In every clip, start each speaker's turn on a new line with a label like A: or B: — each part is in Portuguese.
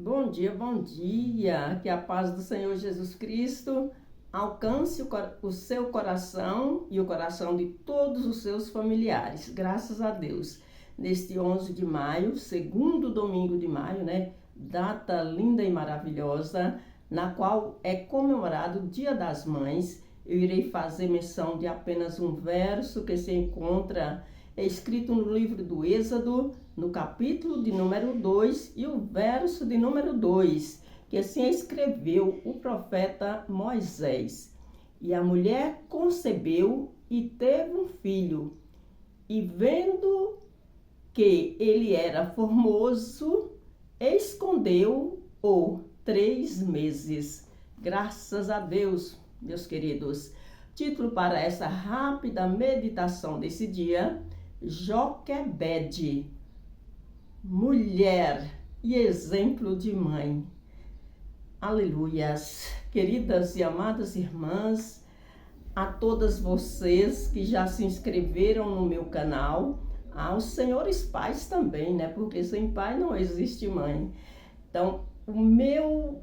A: Bom dia, bom dia. Que a paz do Senhor Jesus Cristo alcance o seu coração e o coração de todos os seus familiares. Graças a Deus. Neste 11 de maio, segundo domingo de maio, né? Data linda e maravilhosa, na qual é comemorado o Dia das Mães. Eu irei fazer menção de apenas um verso que se encontra escrito no livro do Êxodo, no capítulo de número 2 e o verso de número 2, que assim escreveu o profeta Moisés. E a mulher concebeu e teve um filho, e vendo que ele era formoso, escondeu-o 3 meses. Graças a Deus, meus queridos. Título para essa rápida meditação desse dia: Joquebede, mulher e exemplo de mãe. Aleluias! Queridas e amadas irmãs, a todas vocês que já se inscreveram no meu canal, aos senhores pais também, né? Porque sem pai não existe mãe. Então, o meu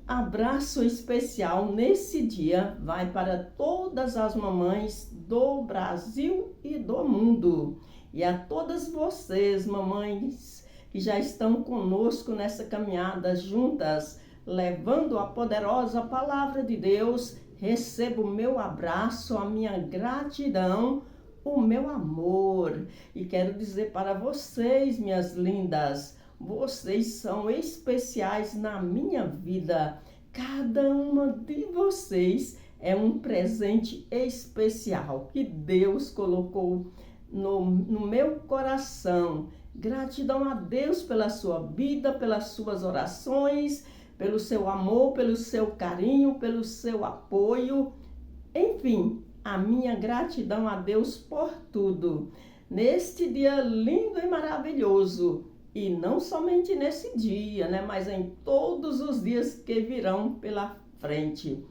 A: abraço especial nesse dia vai para todas as mamães do Brasil e do mundo. E a todas vocês, mamães, que já estão conosco nessa caminhada juntas, levando a poderosa palavra de Deus, recebo o meu abraço, a minha gratidão, o meu amor. E quero dizer para vocês, minhas lindas, vocês são especiais na minha vida. Cada uma de vocês é um presente especial que Deus colocou no meu coração. Gratidão a Deus pela sua vida, pelas suas orações, pelo seu amor, pelo seu carinho, pelo seu apoio. Enfim, a minha gratidão a Deus por tudo. Neste dia lindo e maravilhoso, e não somente nesse dia, né, mas em todos os dias que virão pela frente.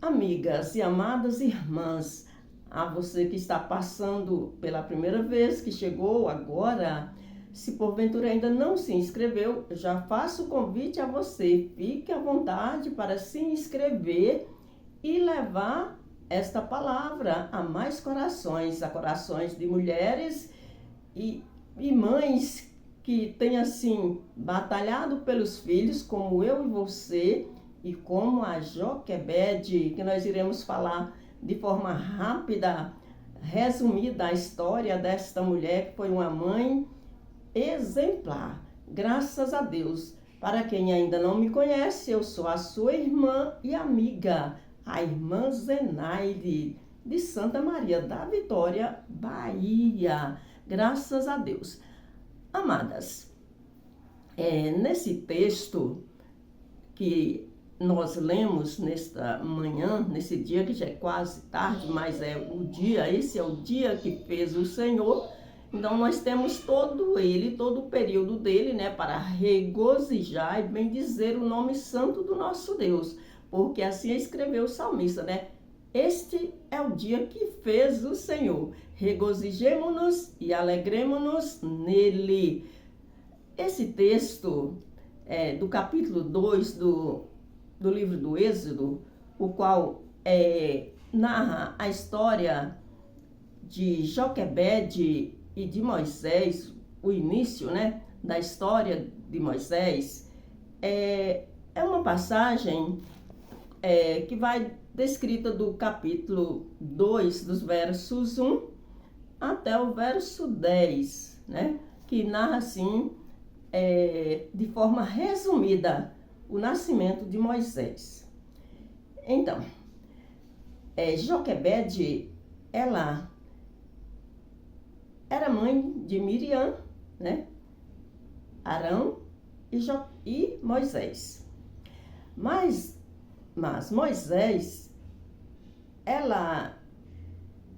A: Amigas e amadas irmãs, a você que está passando pela primeira vez, que chegou agora, se porventura ainda não se inscreveu, já faço o convite a você. Fique à vontade para se inscrever e levar esta palavra a mais corações, a corações de mulheres e mães que têm assim batalhado pelos filhos, como eu e você, e como a Joquebede, que nós iremos falar de forma rápida, resumida, a história desta mulher que foi uma mãe exemplar. Graças a Deus. Para quem ainda não me conhece, eu sou a sua irmã e amiga, a irmã Zenaide, de Santa Maria da Vitória, Bahia. Graças a Deus. Amadas, nesse texto que nós lemos nesta manhã, nesse dia que já é quase tarde, mas esse é o dia que fez o Senhor. Então nós temos todo o período dele, né, para regozijar e bendizer o nome santo do nosso Deus, porque assim escreveu o salmista, né? Este é o dia que fez o Senhor. Regozijemo-nos e alegremo-nos nele. Esse texto do capítulo 2 do livro do Êxodo, o qual narra a história de Joquebede e de Moisés, o início, né, da história de Moisés, é uma passagem que vai descrita do capítulo 2, dos versos 1 até o verso 10, né? Que narra assim, de forma resumida, o nascimento de Moisés. Então, Joquebede, ela era mãe de Miriam, né? Arão e Moisés. Mas Moisés, ela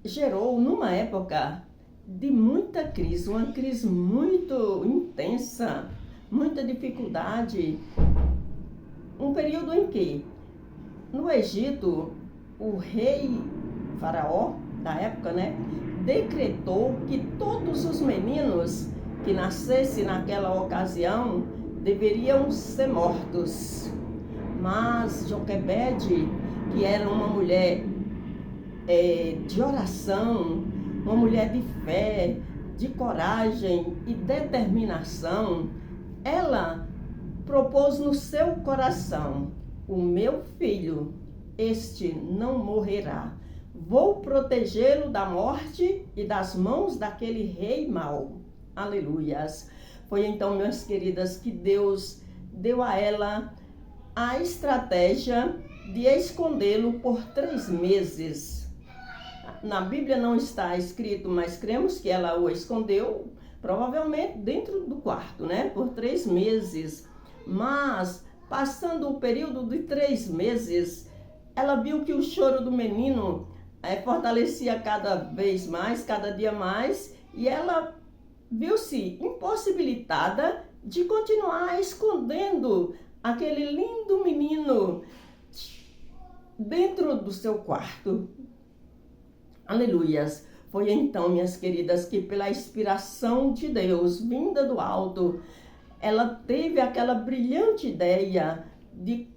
A: gerou numa época de muita crise, uma crise muito intensa, muita dificuldade, um período em que no Egito o rei Faraó da época, né, decretou que todos os meninos que nascessem naquela ocasião deveriam ser mortos. Mas Joquebede, que era uma mulher de oração, uma mulher de fé, de coragem e determinação, ela propôs no seu coração: o meu filho, este não morrerá. Vou protegê-lo da morte e das mãos daquele rei mau. Aleluias. Foi então, minhas queridas, que Deus deu a ela a estratégia de escondê-lo por 3 meses. Na Bíblia não está escrito, mas cremos que ela o escondeu, provavelmente dentro do quarto, né? Por 3 meses. Mas, passando o período de 3 meses, ela viu que o choro do menino fortalecia cada vez mais, cada dia mais, e ela viu-se impossibilitada de continuar escondendo aquele lindo menino dentro do seu quarto. Aleluias! Foi então, minhas queridas, que pela inspiração de Deus, vinda do alto, ela teve aquela brilhante ideia de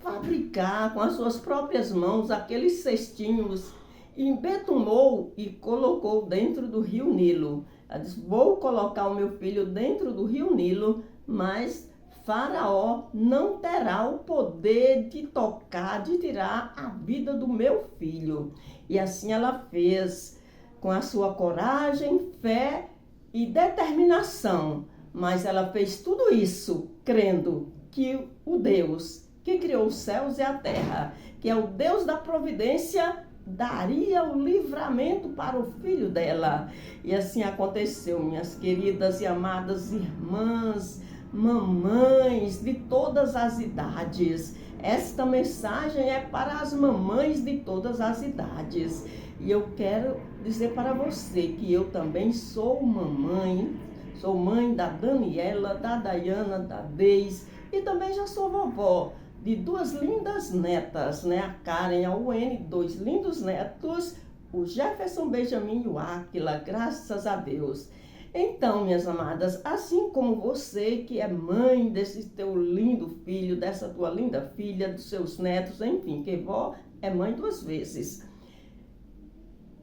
A: fabricar com as suas próprias mãos aqueles cestinhos, embetumou e colocou dentro do rio Nilo. Ela disse: vou colocar o meu filho dentro do rio Nilo, mas Faraó não terá o poder de tocar, de tirar a vida do meu filho. E assim ela fez, com a sua coragem, fé e determinação. Mas ela fez tudo isso crendo que o Deus que criou os céus e a terra, que é o Deus da providência, daria o livramento para o filho dela. E assim aconteceu, minhas queridas e amadas irmãs, mamães de todas as idades. Esta mensagem é para as mamães de todas as idades. E eu quero dizer para você que eu também sou mamãe. Sou mãe da Daniela, da Dayana, da Deis, e também já sou vovó de 2 lindas netas, né? A Karen e a Wene, 2 lindos netos, o Jefferson, Benjamin e o Áquila, graças a Deus. Então, minhas amadas, assim como você que é mãe desse teu lindo filho, dessa tua linda filha, dos seus netos, enfim, que vó é mãe 2 vezes.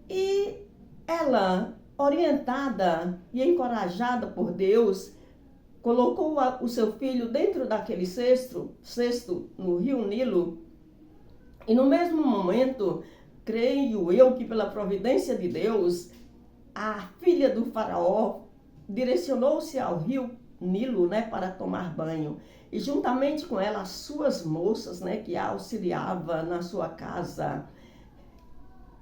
A: E ela, orientada e encorajada por Deus, colocou o seu filho dentro daquele cesto no rio Nilo, e no mesmo momento, creio eu que pela providência de Deus, a filha do faraó direcionou-se ao rio Nilo, né, para tomar banho, e juntamente com ela as suas moças, né, que a auxiliava na sua casa.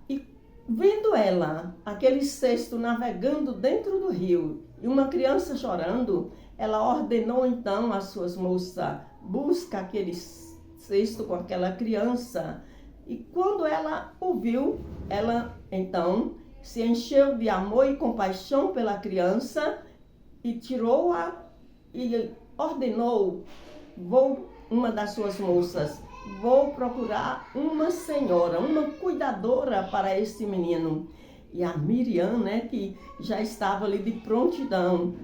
A: E vendo ela, aquele cesto navegando dentro do rio, e uma criança chorando, ela ordenou então às suas moças: busca aquele cesto com aquela criança. E quando ela o viu, ela então se encheu de amor e compaixão pela criança e tirou-a e ordenou: uma das suas moças, vou procurar uma senhora, uma cuidadora para esse menino. E a Miriam, né, que já estava ali de prontidão,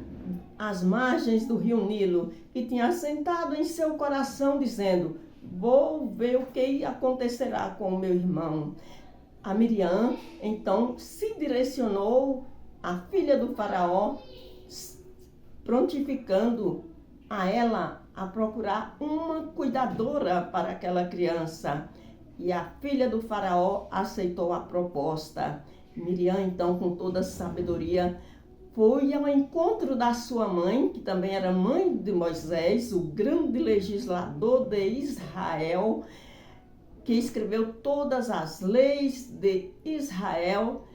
A: às margens do rio Nilo, e tinha assentado em seu coração, dizendo: vou ver o que acontecerá com o meu irmão. A Miriam, então, se direcionou à filha do faraó, prontificando a ela a procurar uma cuidadora para aquela criança. E a filha do faraó aceitou a proposta. Miriam, então, com toda a sabedoria, foi ao encontro da sua mãe, que também era mãe de Moisés, o grande legislador de Israel, que escreveu todas as leis de Israel.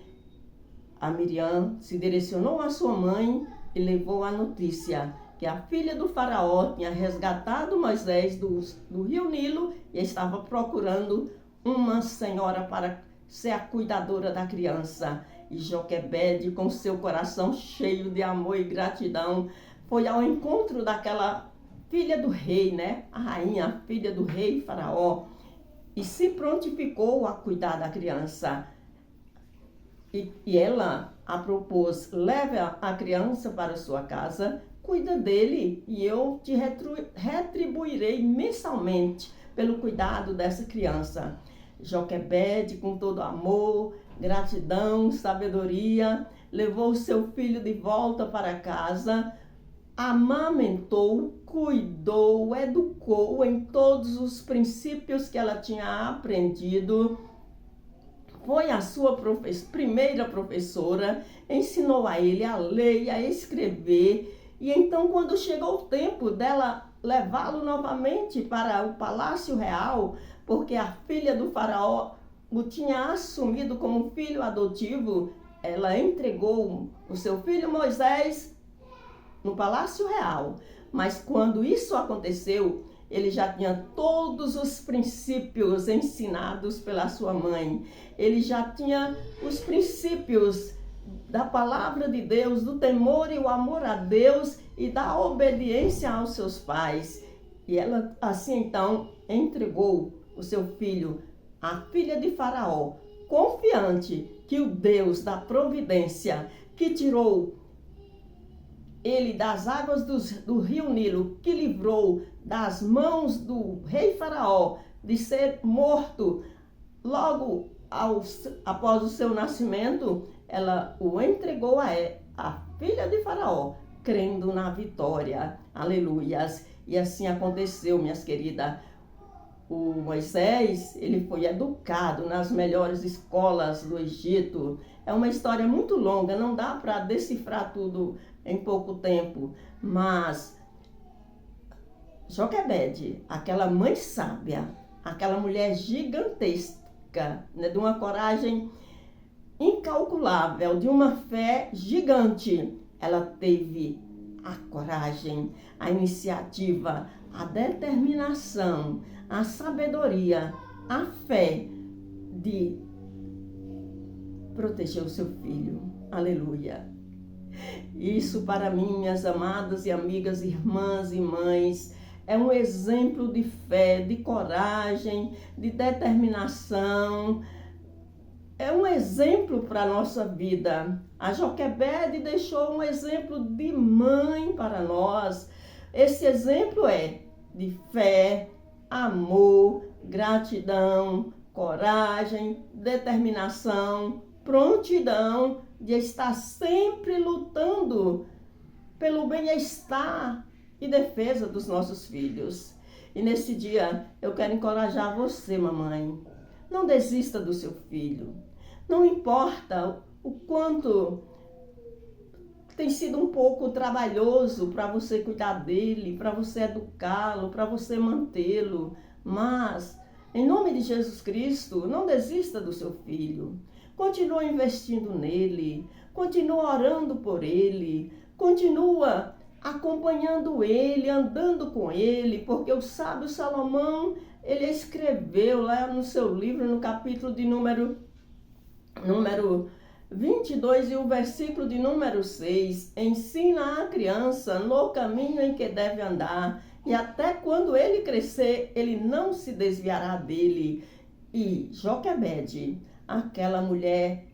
A: A Miriam se direcionou à sua mãe e levou a notícia que a filha do faraó tinha resgatado Moisés do rio Nilo e estava procurando uma senhora para ser a cuidadora da criança. E Joquebede, com seu coração cheio de amor e gratidão, foi ao encontro daquela filha do rei, né? A rainha, a filha do rei faraó, e se prontificou a cuidar da criança. E ela a propôs: leve a criança para sua casa, cuida dele e eu te retribuirei mensalmente pelo cuidado dessa criança. Joquebede, com todo amor, gratidão, sabedoria, levou seu filho de volta para casa, amamentou, cuidou, educou em todos os princípios que ela tinha aprendido. Foi a sua primeira professora, ensinou a ele a ler e a escrever. E então, quando chegou o tempo dela levá-lo novamente para o Palácio Real, porque a filha do faraó o tinha assumido como filho adotivo, ela entregou o seu filho Moisés no Palácio Real. Mas quando isso aconteceu, ele já tinha todos os princípios ensinados pela sua mãe. Ele já tinha os princípios da palavra de Deus, do temor e o amor a Deus e da obediência aos seus pais. E ela, assim então, entregou o seu filho à filha de Faraó, confiante que o Deus da providência, que tirou ele das águas do rio Nilo, que livrou das mãos do rei Faraó de ser morto logo após o seu nascimento, ela o entregou a filha de Faraó, crendo na vitória. Aleluias! E assim aconteceu, minhas queridas. O Moisés, ele foi educado nas melhores escolas do Egito. É uma história muito longa, não dá para decifrar tudo em pouco tempo. Mas Joquebede, aquela mãe sábia, aquela mulher gigantesca, né, de uma coragem incalculável, de uma fé gigante, ela teve a coragem, a iniciativa, a determinação, a sabedoria, a fé de proteger o seu filho. Aleluia! Isso para mim, minhas amadas e amigas, irmãs e mães, é um exemplo de fé, de coragem, de determinação. É um exemplo para a nossa vida. A Joquebede deixou um exemplo de mãe para nós. Esse exemplo é de fé, amor, gratidão, coragem, determinação, prontidão de estar sempre lutando pelo bem-estar e defesa dos nossos filhos. E nesse dia eu quero encorajar você, mamãe. Não desista do seu filho. Não importa o quanto tem sido um pouco trabalhoso para você cuidar dele, para você educá-lo, para você mantê-lo. Mas, em nome de Jesus Cristo, não desista do seu filho. Continua investindo nele, continua orando por ele, continua acompanhando ele, andando com ele, porque o sábio Salomão, ele escreveu lá no seu livro, no capítulo de número 22 e o versículo de número 6, ensina a criança no caminho em que deve andar, e até quando ele crescer, ele não se desviará dele. E Joquebede, aquela mulher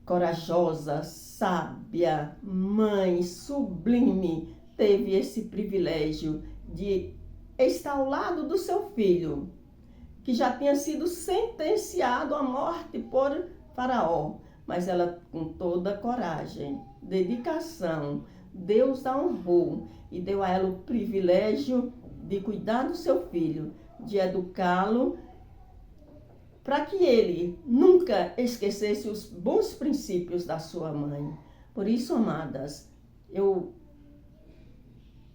A: corajosa, sábia, mãe, sublime, teve esse privilégio de estar ao lado do seu filho, que já tinha sido sentenciado à morte por Faraó. Mas ela, com toda coragem, dedicação, Deus a honrou e deu a ela o privilégio de cuidar do seu filho, de educá-lo, para que ele nunca esquecesse os bons princípios da sua mãe. Por isso, amadas, eu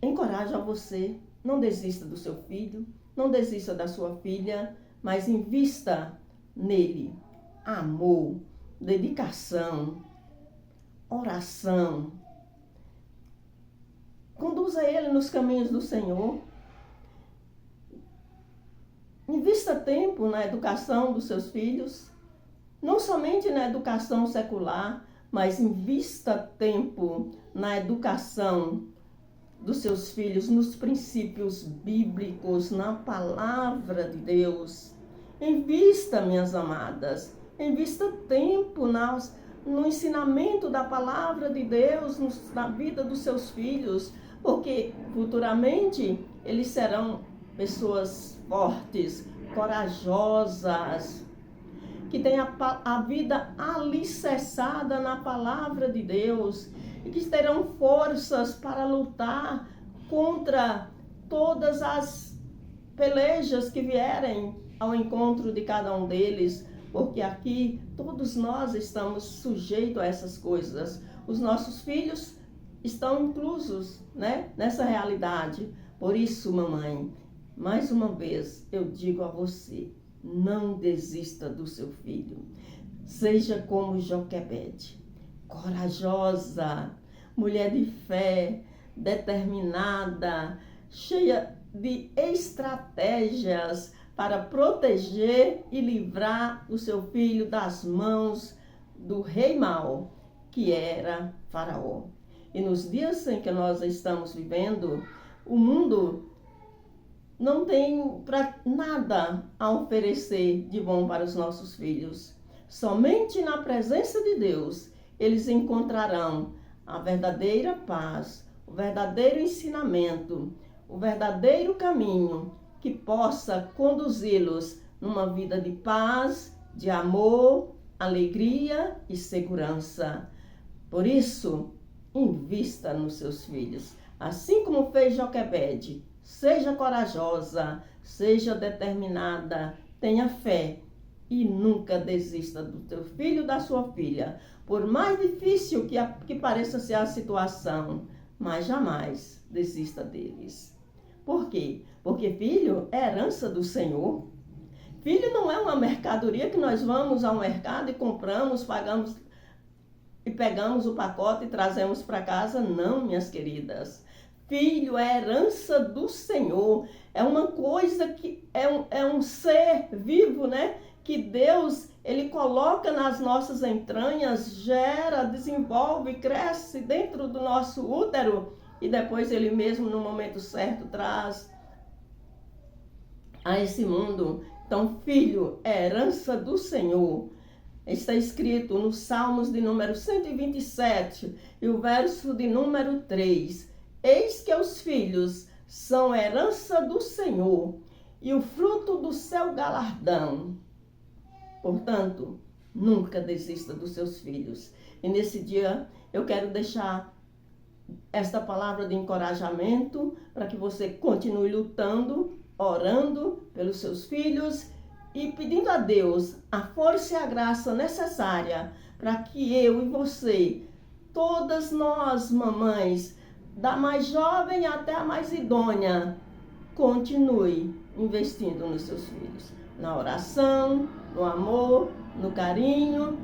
A: encorajo a você, não desista do seu filho, não desista da sua filha, mas invista nele. Amor, dedicação, oração. Conduza ele nos caminhos do Senhor. Invista tempo na educação dos seus filhos, não somente na educação secular, mas invista tempo na educação dos seus filhos, nos princípios bíblicos, na palavra de Deus. Invista, minhas amadas, invista tempo no ensinamento da palavra de Deus na vida dos seus filhos, porque futuramente eles serão pessoas fortes, corajosas, que tenham a vida alicerçada na palavra de Deus e que terão forças para lutar contra todas as pelejas que vierem ao encontro de cada um deles, porque aqui todos nós estamos sujeitos a essas coisas. Os nossos filhos estão inclusos, né, nessa realidade. Por isso, mamãe, mais uma vez eu digo a você, não desista do seu filho. Seja como Joquebede, corajosa, mulher de fé, determinada, cheia de estratégias para proteger e livrar o seu filho das mãos do rei mau, que era Faraó. E nos dias em que nós estamos vivendo, o mundo não tem nada a oferecer de bom para os nossos filhos. Somente na presença de Deus eles encontrarão a verdadeira paz, o verdadeiro ensinamento, o verdadeiro caminho que possa conduzi-los numa vida de paz, de amor, alegria e segurança. Por isso, invista nos seus filhos. Assim como fez Joquebede, seja corajosa, seja determinada, tenha fé e nunca desista do teu filho ou da sua filha. Por mais difícil que pareça ser a situação, mas jamais desista deles. Por quê? Porque filho é herança do Senhor. Filho não é uma mercadoria que nós vamos ao mercado e compramos, pagamos e pegamos o pacote e trazemos para casa. Não, minhas queridas. Filho é herança do Senhor. É uma coisa que é um ser vivo, né? Que Deus, Ele coloca nas nossas entranhas, gera, desenvolve, cresce dentro do nosso útero e depois Ele mesmo, no momento certo, traz a esse mundo. Então, filho é herança do Senhor. Está escrito no Salmos de número 127 e o verso de número 3. Eis que os filhos são herança do Senhor e o fruto do seu galardão. Portanto, nunca desista dos seus filhos. E nesse dia eu quero deixar esta palavra de encorajamento para que você continue lutando, orando pelos seus filhos e pedindo a Deus a força e a graça necessária para que eu e você, todas nós mamães, da mais jovem até a mais idônea, continue investindo nos seus filhos. Na oração, no amor, no carinho,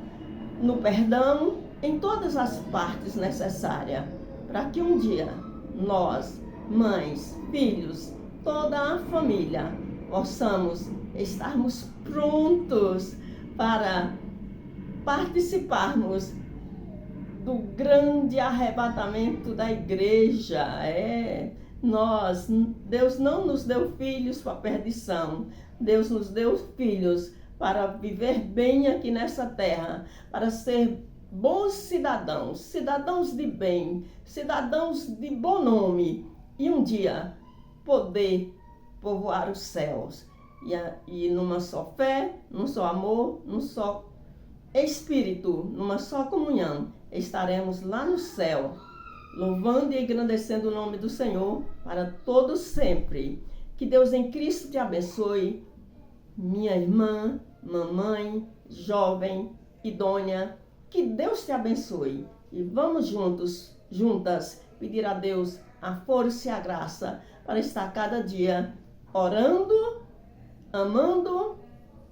A: no perdão, em todas as partes necessárias, para que um dia nós, mães, filhos, toda a família, possamos estarmos prontos para participarmos do grande arrebatamento da igreja. Deus não nos deu filhos para perdição. Deus nos deu filhos para viver bem aqui nessa terra, para ser bons cidadãos, cidadãos de bem, cidadãos de bom nome, e um dia poder povoar os céus. E numa só fé, num só amor, num só espírito, numa só comunhão, estaremos lá no céu, louvando e engrandecendo o nome do Senhor para todos sempre. Que Deus em Cristo te abençoe, minha irmã, mamãe, jovem, idônea. Que Deus te abençoe. E vamos juntas, pedir a Deus a força e a graça para estar cada dia orando, amando,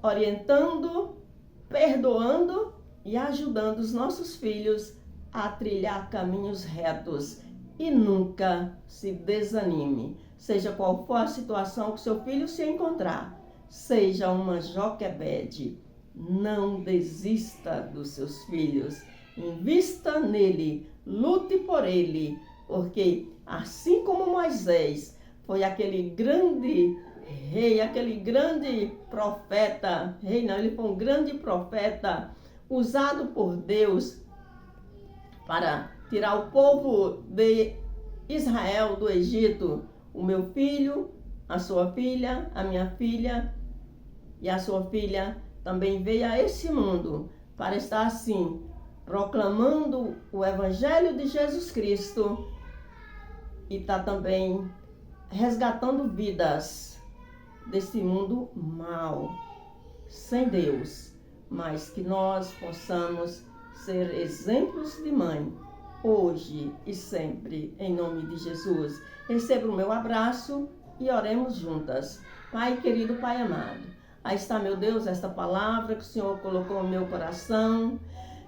A: orientando, perdoando e ajudando os nossos filhos a trilhar caminhos retos. E nunca se desanime, seja qual for a situação que seu filho se encontrar, seja uma Joquebede, não desista dos seus filhos, invista nele, lute por ele, porque assim como Moisés foi aquele grande rei, aquele grande profeta, ele foi um grande profeta, usado por Deus para tirar o povo de Israel do Egito, o meu filho, a sua filha, a minha filha e a sua filha também veio a esse mundo para estar assim, proclamando o Evangelho de Jesus Cristo e está também resgatando vidas desse mundo mau, sem Deus, mas que nós possamos ser exemplos de mãe, hoje e sempre, em nome de Jesus. Receba o meu abraço e oremos juntas. Pai querido, Pai amado, aí está, meu Deus, esta palavra que o Senhor colocou no meu coração.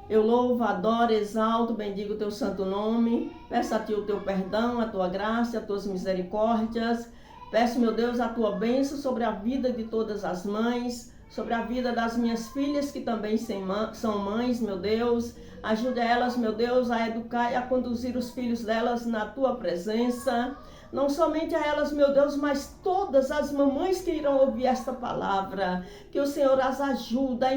A: Eu louvo, adoro, exalto, bendigo o teu santo nome. Peço a ti o teu perdão, a tua graça, as tuas misericórdias. Peço, meu Deus, a tua bênção sobre a vida de todas as mães, sobre a vida das minhas filhas que também são mães, meu Deus. Ajude elas, meu Deus, a educar e a conduzir os filhos delas na tua presença. Não somente a elas, meu Deus, mas todas as mamães que irão ouvir esta palavra. Que o Senhor as ajuda,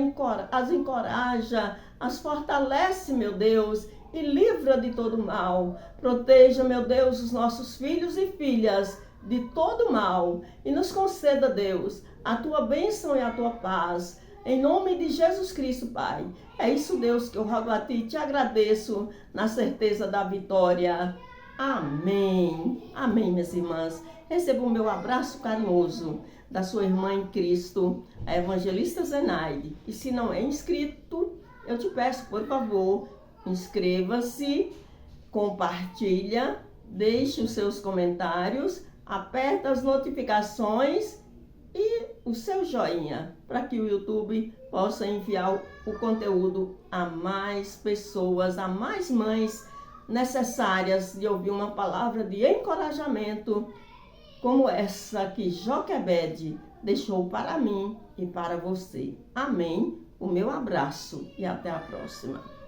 A: as encoraja, as fortalece, meu Deus, e livra de todo mal. Proteja, meu Deus, os nossos filhos e filhas de todo mal. E nos conceda, Deus, a tua bênção e a tua paz. Em nome de Jesus Cristo, Pai. É isso, Deus, que eu rogo a ti e te agradeço na certeza da vitória. Amém. Amém, minhas irmãs. Receba o meu abraço carinhoso da sua irmã em Cristo, a evangelista Zenaide. E se não é inscrito, eu te peço, por favor, inscreva-se, compartilha, deixe os seus comentários, aperta as notificações e o seu joinha, para que o YouTube possa enviar o conteúdo a mais pessoas, a mais mães necessárias de ouvir uma palavra de encorajamento como essa que Joquebede deixou para mim e para você. Amém. O meu abraço e até a próxima.